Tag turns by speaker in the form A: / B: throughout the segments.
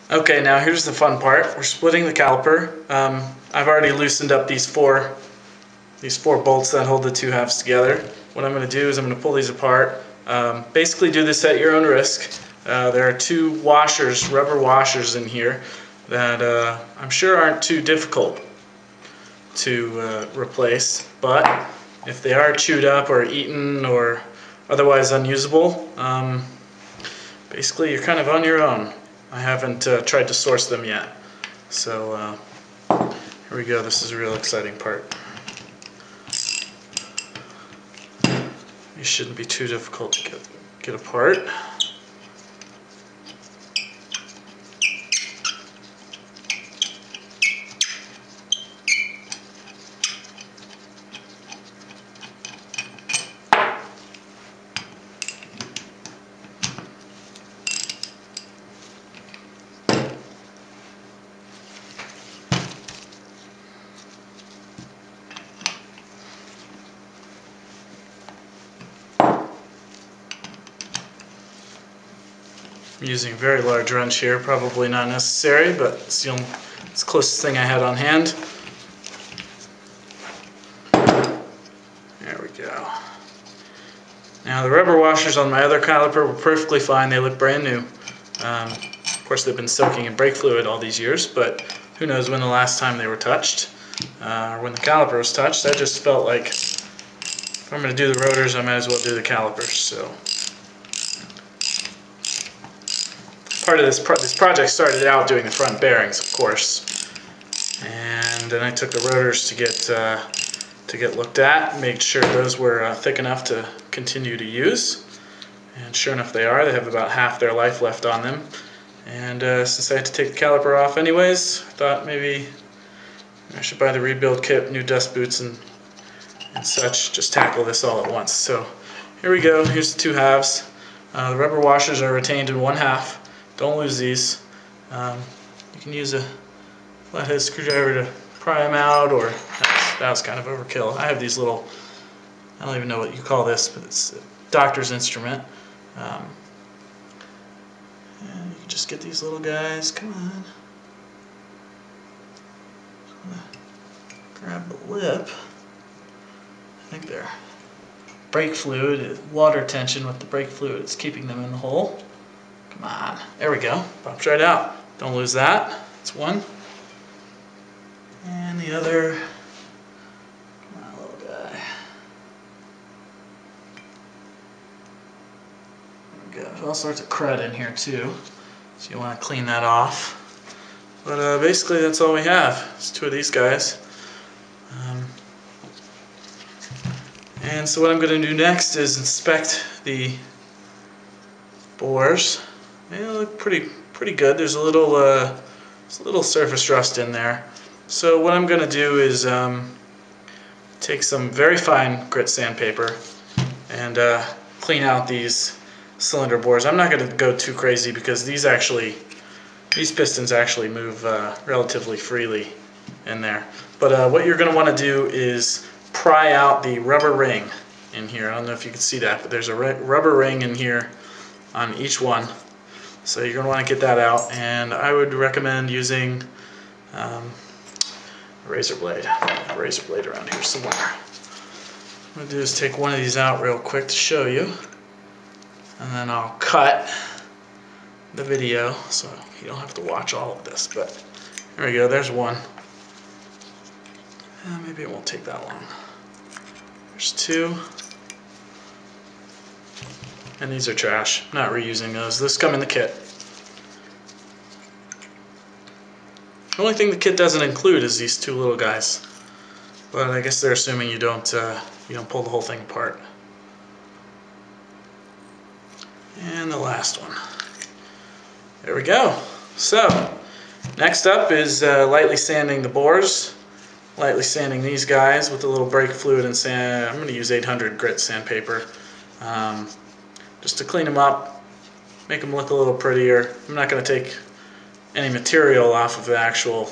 A: Okay, now here's the fun part. We're splitting the caliper. I've already loosened up these four bolts that hold the two halves together. What I'm going to do is I'm going to pull these apart. Basically do this at your own risk. There are two washers, rubber washers in here that I'm sure aren't too difficult to replace, but if they are chewed up or eaten or otherwise unusable, basically you're kind of on your own. I haven't tried to source them yet. So here we go. This is a real exciting part. These shouldn't be too difficult to get apart. I'm using a very large wrench here, probably not necessary, but it's the closest thing I had on hand. There we go. Now the rubber washers on my other caliper were perfectly fine, they look brand new. Of course they've been soaking in brake fluid all these years, but who knows when the last time they were touched, or when the caliper was touched. I just felt like if I'm going to do the rotors, I might as well do the calipers. So part of this project started out doing the front bearings, of course, and then I took the rotors to get looked at, made sure those were thick enough to continue to use, and sure enough they are. They have about half their life left on them, and since I had to take the caliper off anyways, I thought maybe I should buy the rebuild kit, new dust boots and such, just tackle this all at once. So here we go. Here's the two halves. The rubber washers are retained in one half. Don't lose these. You can use a flathead screwdriver to pry them out, or that was kind of overkill. I have these little, I don't even know what you call this, but it's a doctor's instrument. And you can just get these little guys, come on. Grab the lip. I think they're brake fluid, water tension with the brake fluid is keeping them in the hole. Come on, there we go, pops right out. Don't lose that, that's one. And the other, come on little guy. There we go, there's all sorts of crud in here too, so you want to clean that off. But basically that's all we have, it's two of these guys. And so what I'm going to do next is inspect the bores. They look pretty good. There's a little surface rust in there. So what I'm going to do is take some very fine grit sandpaper and clean out these cylinder bores. I'm not going to go too crazy because these pistons actually move relatively freely in there. But what you're going to want to do is pry out the rubber ring in here. I don't know if you can see that, but there's a rubber ring in here on each one. So you're going to want to get that out, and I would recommend using a razor blade. I have a razor blade around here somewhere. What I'm going to do is take one of these out real quick to show you, and then I'll cut the video so you don't have to watch all of this. But there we go, there's one. Maybe it won't take that long. There's two. And these are trash. I'm not reusing those. Those come in the kit. The only thing the kit doesn't include is these two little guys. But I guess they're assuming you don't pull the whole thing apart. And the last one. There we go. So, next up is lightly sanding the bores. Lightly sanding these guys with a little brake fluid and sand. I'm going to use 800 grit sandpaper just to clean them up, make them look a little prettier. I'm not going to take any material off of the actual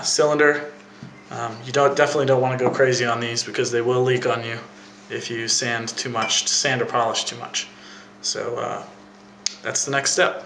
A: cylinder. You definitely don't want to go crazy on these because they will leak on you if you sand too much, sand or polish too much. So that's the next step.